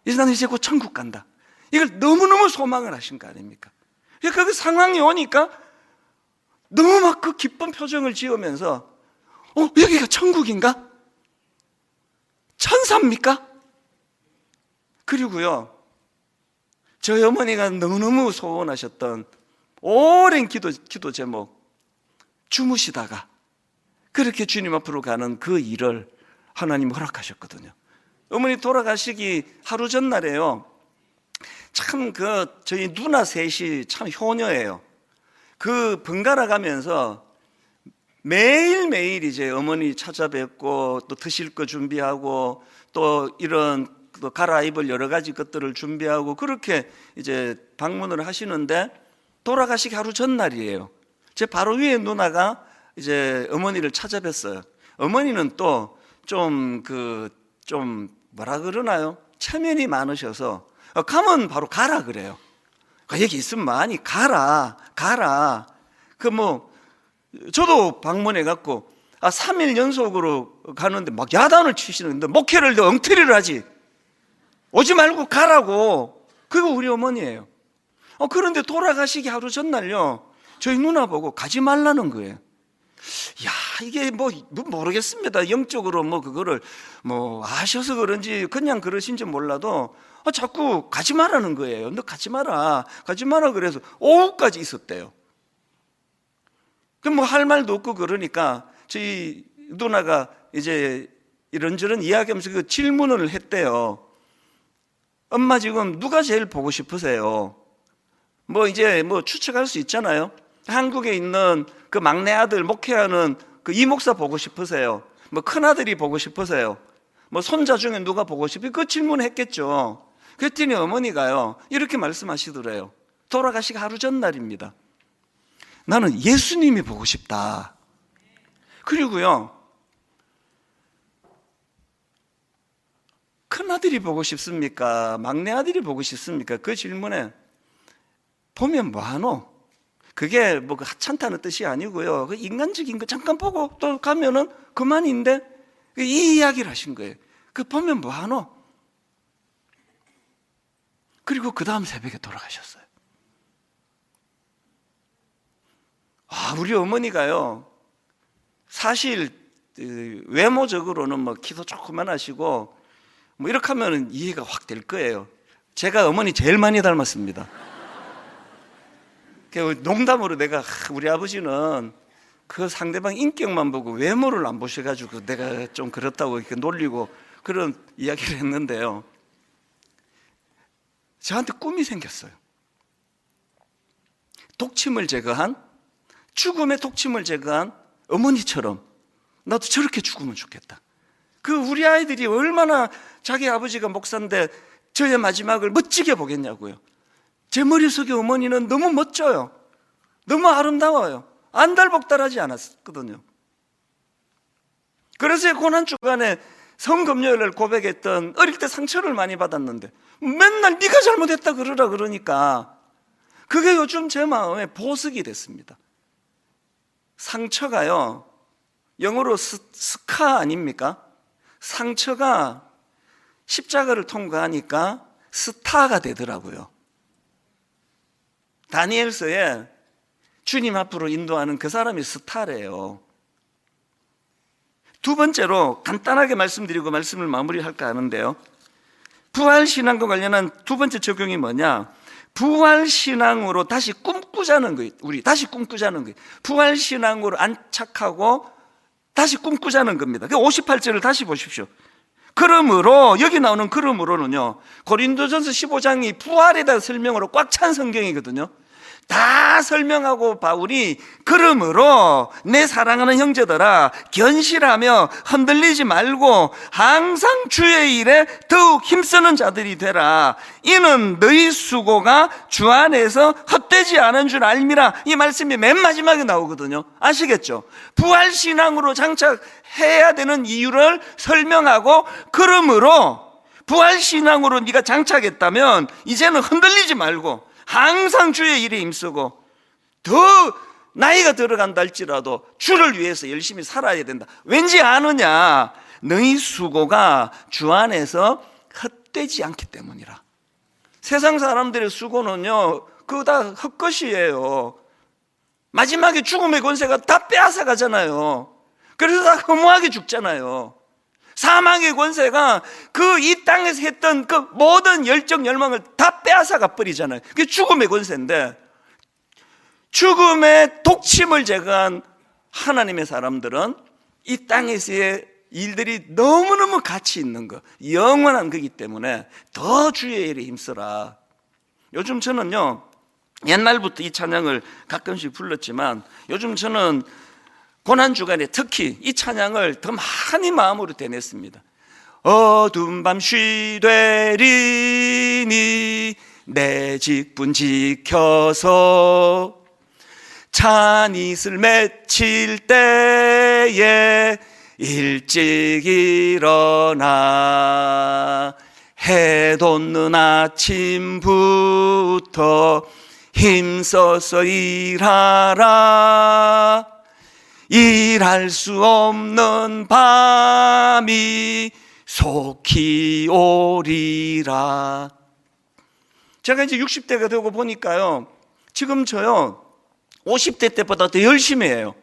이제 나는 이제 곧 천국 간다, 이걸 너무너무 소망을 하신 거 아닙니까? 그러니까 그 상황이 오니까 너무 막 그 기쁜 표정을 지으면서 여기가 천국인가? 천사입니까? 그리고요, 저희 어머니가 너무너무 소원하셨던 오랜 기도 제목, 주무시다가 그렇게 주님 앞으로 가는 그 일을 하나님 허락하셨거든요. 어머니 돌아가시기 하루 전날에요. 참 저희 누나 셋이 참 효녀예요. 번갈아 가면서 매일매일 이제 어머니 찾아뵙고 또 드실 거 준비하고 또 이런 또 갈아입을 여러 가지 것들을 준비하고 그렇게 이제 방문을 하시는데 돌아가시기 하루 전날이에요. 제 바로 위에 누나가 이제 어머니를 찾아뵀어요. 어머니는 또 좀 뭐라 그러나요? 체면이 많으셔서 가면 바로 가라 그래요. 여기 있으면 많이 가라. 저도 방문해 갖고 3일 연속으로 가는데 막 야단을 치시는데 목회를 엉터리를 하지. 오지 말고 가라고. 그거 우리 어머니예요. 그런데 돌아가시기 하루 전날요, 저희 누나 보고 가지 말라는 거예요. 야, 이게 모르겠습니다. 영적으로 그거를 아셔서 그런지 그냥 그러신지 몰라도 자꾸 가지 말라는 거예요. 너 가지 마라. 그래서 오후까지 있었대요. 그럼 할 말도 없고 그러니까 저희 누나가 이제 이런저런 이야기하면서 그 질문을 했대요. 엄마 지금 누가 제일 보고 싶으세요? 이제 추측할 수 있잖아요. 한국에 있는 그 막내 아들 목회하는 그 이목사 보고 싶으세요? 큰아들이 보고 싶으세요? 손자 중에 누가 보고 싶으세요? 그 질문했겠죠. 그랬더니 어머니가요, 이렇게 말씀하시더래요. 돌아가시기 하루 전날입니다. 나는 예수님이 보고 싶다. 그리고요, 큰아들이 보고 싶습니까? 막내 아들이 보고 싶습니까? 그 질문에 보면 뭐하노? 그게 하찮다는 뜻이 아니고요, 그 인간적인 거 잠깐 보고 또 가면은 그만인데 이 이야기를 하신 거예요. 보면 뭐하노? 그리고 그 다음 새벽에 돌아가셨어요. 우리 어머니가요, 사실 외모적으로는 키도 조그만 하시고 이렇게 하면 이해가 확 될 거예요. 제가 어머니 제일 많이 닮았습니다. 농담으로 내가 우리 아버지는 그 상대방 인격만 보고 외모를 안 보셔가지고 내가 좀 그렇다고 이렇게 놀리고 그런 이야기를 했는데요, 저한테 꿈이 생겼어요. 죽음의 독침을 제거한 어머니처럼 나도 저렇게 죽으면 좋겠다. 우리 아이들이 얼마나 자기 아버지가 목사인데 저의 마지막을 멋지게 보겠냐고요. 제 머릿속에 어머니는 너무 멋져요. 너무 아름다워요. 안달복달하지 않았거든요. 그래서 고난주간에 성금요일을 고백했던, 어릴 때 상처를 많이 받았는데 맨날 네가 잘못했다 그러니까 그게 요즘 제 마음에 보석이 됐습니다. 상처가요, 영어로 스카 아닙니까? 상처가 십자가를 통과하니까 스타가 되더라고요. 다니엘서에 주님 앞으로 인도하는 그 사람이 스타래요. 두 번째로 간단하게 말씀드리고 말씀을 마무리할까 하는데요, 부활신앙과 관련한 두 번째 적용이 뭐냐, 부활신앙으로 다시 꿈꾸자는 거예요. 우리 다시 꿈꾸자는 거예요. 부활신앙으로 안착하고 다시 꿈꾸자는 겁니다. 58절을 다시 보십시오. 그러므로, 여기 나오는 그러므로는요, 고린도전서 15장이 부활에 대한 설명으로 꽉 찬 성경이거든요. 다 설명하고 바울이 그러므로 내 사랑하는 형제들아 견실하며 흔들리지 말고 항상 주의 일에 더욱 힘쓰는 자들이 되라. 이는 너희 수고가 주 안에서 헛되지 않은 줄 알미라. 이 말씀이 맨 마지막에 나오거든요. 아시겠죠? 부활신앙으로 장착해야 되는 이유를 설명하고, 그러므로 부활신앙으로 네가 장착했다면 이제는 흔들리지 말고 항상 주의 일에 힘쓰고, 더 나이가 들어간다 할지라도 주를 위해서 열심히 살아야 된다. 왠지 아느냐? 너희 수고가 주 안에서 헛되지 않기 때문이라. 세상 사람들의 수고는요, 그거 다 헛것이에요. 마지막에 죽음의 권세가 다 빼앗아 가잖아요. 그래서 다 허무하게 죽잖아요. 사망의 권세가 이 땅에서 했던 그 모든 열정 열망을 다 빼앗아가 버리잖아요. 그게 죽음의 권세인데, 죽음의 독침을 제거한 하나님의 사람들은 이 땅에서의 일들이 너무너무 가치 있는 거, 영원한 거기 때문에 더 주의 일에 힘써라. 요즘 저는요, 옛날부터 이 찬양을 가끔씩 불렀지만 요즘 저는 고난주간에 특히 이 찬양을 더 많이 마음으로 되냈습니다. 어두운 밤 쉬되리니 내 직분 지켜서 찬이슬 맺힐 때에 일찍 일어나 해 돋는 아침부터 힘써서 일하라. 일할 수 없는 밤이 속히 오리라. 제가 이제 60대가 되고 보니까요, 지금 저요 50대 때보다 더 열심히 해요.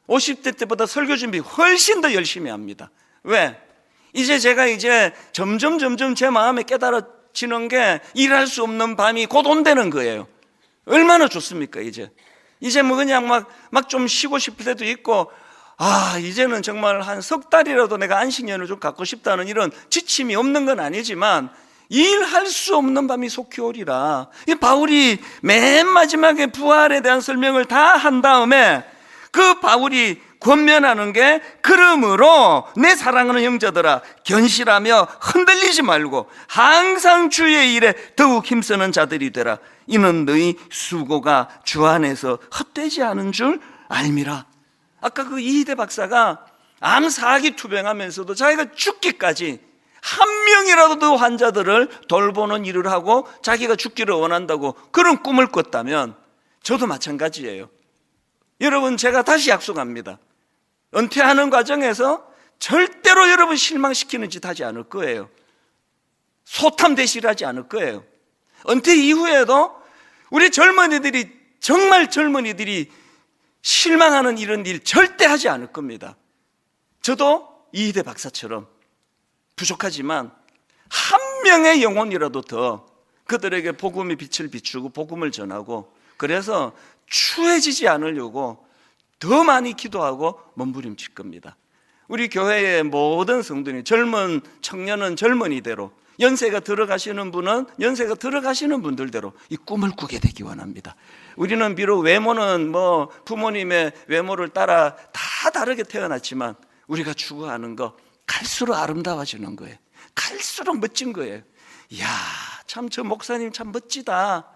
50대 때보다 설교 준비 훨씬 더 열심히 합니다. 왜? 이제 제가 점점 제 마음에 깨달아지는 게 일할 수 없는 밤이 곧 온다는 거예요. 얼마나 좋습니까? 이제 뭐 그냥 막 좀 쉬고 싶을 때도 있고, 이제는 정말 한 석 달이라도 내가 안식년을 좀 갖고 싶다는 이런 지침이 없는 건 아니지만 일할 수 없는 밤이 속히 오리라. 이 바울이 맨 마지막에 부활에 대한 설명을 다 한 다음에 그 바울이 권면하는 게, 그러므로 내 사랑하는 형제들아 견실하며 흔들리지 말고 항상 주의 일에 더욱 힘쓰는 자들이 되라. 이는 너희 수고가 주 안에서 헛되지 않은 줄 알미라. 아까 그 이희대 박사가 암 4기 투병하면서도 자기가 죽기까지 한 명이라도 더 환자들을 돌보는 일을 하고 자기가 죽기를 원한다고 그런 꿈을 꿨다면 저도 마찬가지예요. 여러분, 제가 다시 약속합니다. 은퇴하는 과정에서 절대로 여러분 실망시키는 짓 하지 않을 거예요. 소탐대실하지 않을 거예요. 은퇴 이후에도 우리 젊은이들이, 정말 젊은이들이 실망하는 이런 일 절대 하지 않을 겁니다. 저도 이희대 박사처럼 부족하지만 한 명의 영혼이라도 더 그들에게 복음의 빛을 비추고 복음을 전하고, 그래서 추해지지 않으려고 더 많이 기도하고 몸부림칠 겁니다. 우리 교회의 모든 성도님, 젊은 청년은 젊은이대로, 연세가 들어가시는 분은 연세가 들어가시는 분들대로 이 꿈을 꾸게 되기 원합니다. 우리는 비록 외모는 뭐 부모님의 외모를 따라 다 다르게 태어났지만 우리가 추구하는 거 갈수록 아름다워지는 거예요. 갈수록 멋진 거예요. 이야, 참 저 목사님 참 멋지다.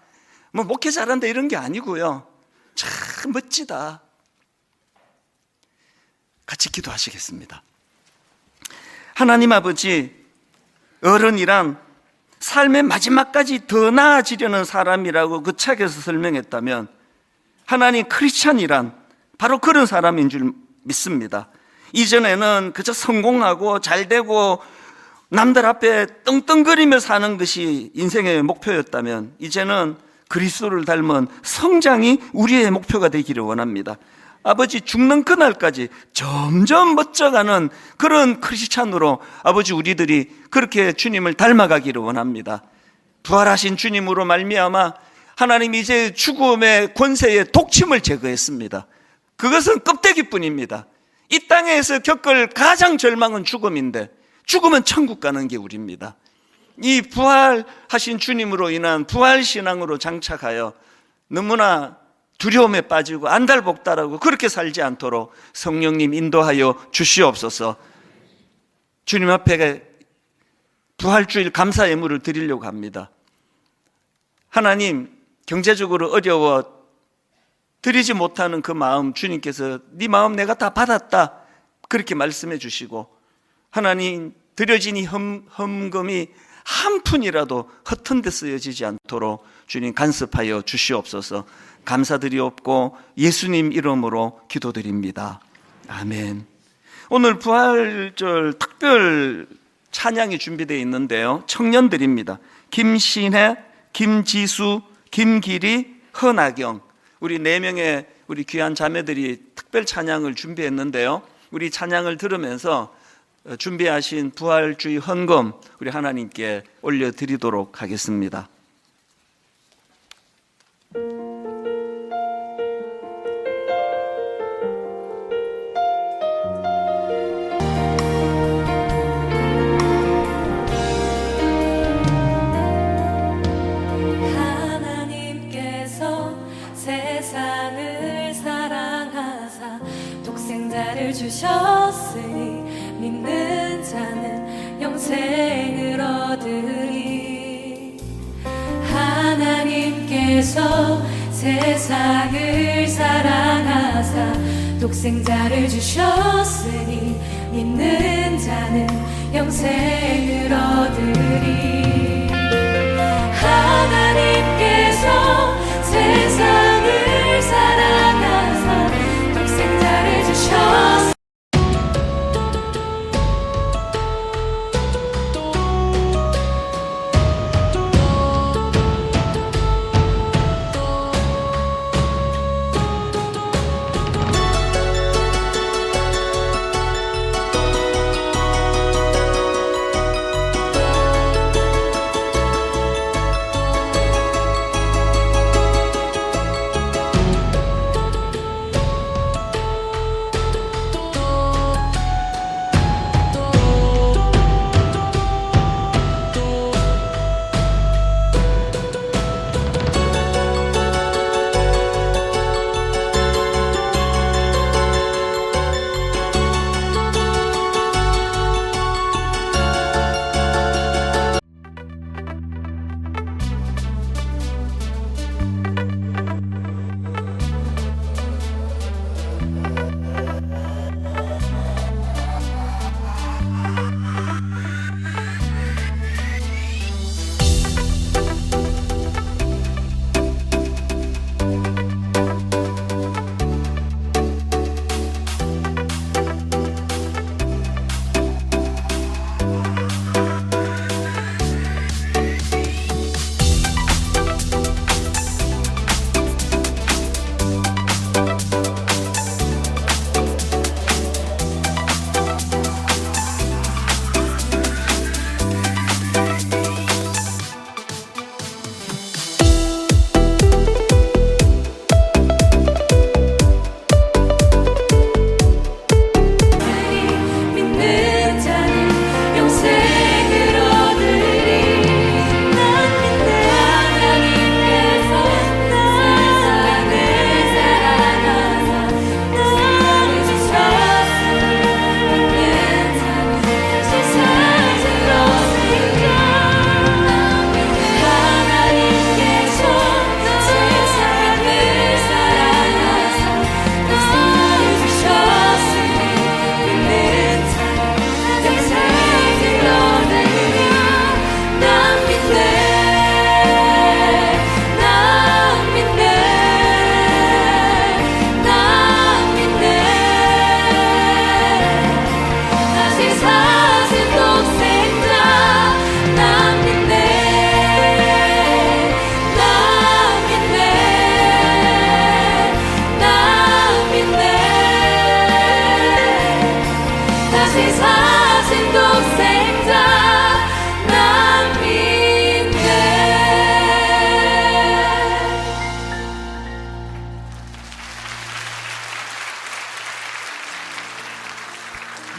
뭐 목회 잘한다 이런 게 아니고요. 참 멋지다. 같이 기도하시겠습니다. 하나님 아버지, 어른이란 삶의 마지막까지 더 나아지려는 사람이라고 그 책에서 설명했다면, 하나님, 크리스찬이란 바로 그런 사람인 줄 믿습니다. 이전에는 그저 성공하고 잘되고 남들 앞에 떵떵거리며 사는 것이 인생의 목표였다면, 이제는 그리스도를 닮은 성장이 우리의 목표가 되기를 원합니다. 아버지, 죽는 그날까지 점점 멋져가는 그런 크리스찬으로 아버지 우리들이 그렇게 주님을 닮아가기를 원합니다. 부활하신 주님으로 말미암아 하나님 이제 죽음의 권세의 독침을 제거했습니다. 그것은 껍데기뿐입니다. 이 땅에서 겪을 가장 절망은 죽음인데, 죽으면 천국 가는 게 우리입니다. 이 부활하신 주님으로 인한 부활신앙으로 장착하여 너무나 두려움에 빠지고 안달복달하고 그렇게 살지 않도록 성령님 인도하여 주시옵소서. 주님 앞에 부활주일 감사 예물을 드리려고 합니다. 하나님, 경제적으로 어려워 드리지 못하는 그 마음 주님께서 네 마음 내가 다 받았다 그렇게 말씀해 주시고, 하나님 드려진 이 헌금이 한 푼이라도 허튼 데 쓰여지지 않도록 주님 간섭하여 주시옵소서. 감사드리옵고 예수님 이름으로 기도드립니다. 아멘. 오늘 부활절 특별 찬양이 준비되어 있는데요, 청년들입니다. 김신혜, 김지수, 김기리, 허나경, 우리 4명의 우리 귀한 자매들이 특별 찬양을 준비했는데요, 우리 찬양을 들으면서 준비하신 부활주의 헌금 우리 하나님께 올려드리도록 하겠습니다. 하나님께서 세상을 사랑하사 독생자를 주셨으니 믿는 자는 영생을 얻으리. 하나님께서 세상을 사랑하사 독생자를 주셨으니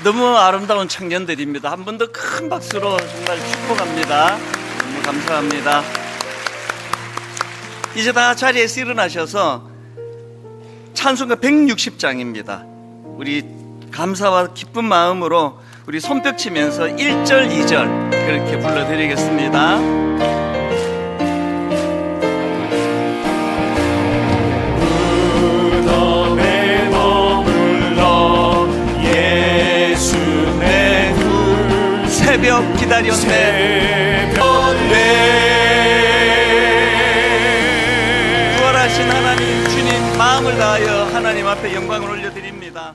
너무 아름다운 청년들입니다. 한 번 더 큰 박수로 정말 축복합니다. 너무 감사합니다. 이제 다 자리에서 일어나셔서 찬송가 160장입니다. 우리 감사와 기쁜 마음으로 우리 손뼉 치면서 1절, 2절 그렇게 불러드리겠습니다. 무덤에 머물러 예수 내 후 새벽 기다렸네. 부활하신 하나님 주님 마음을 다하여 하나님 앞에 영광을 올려드립니다.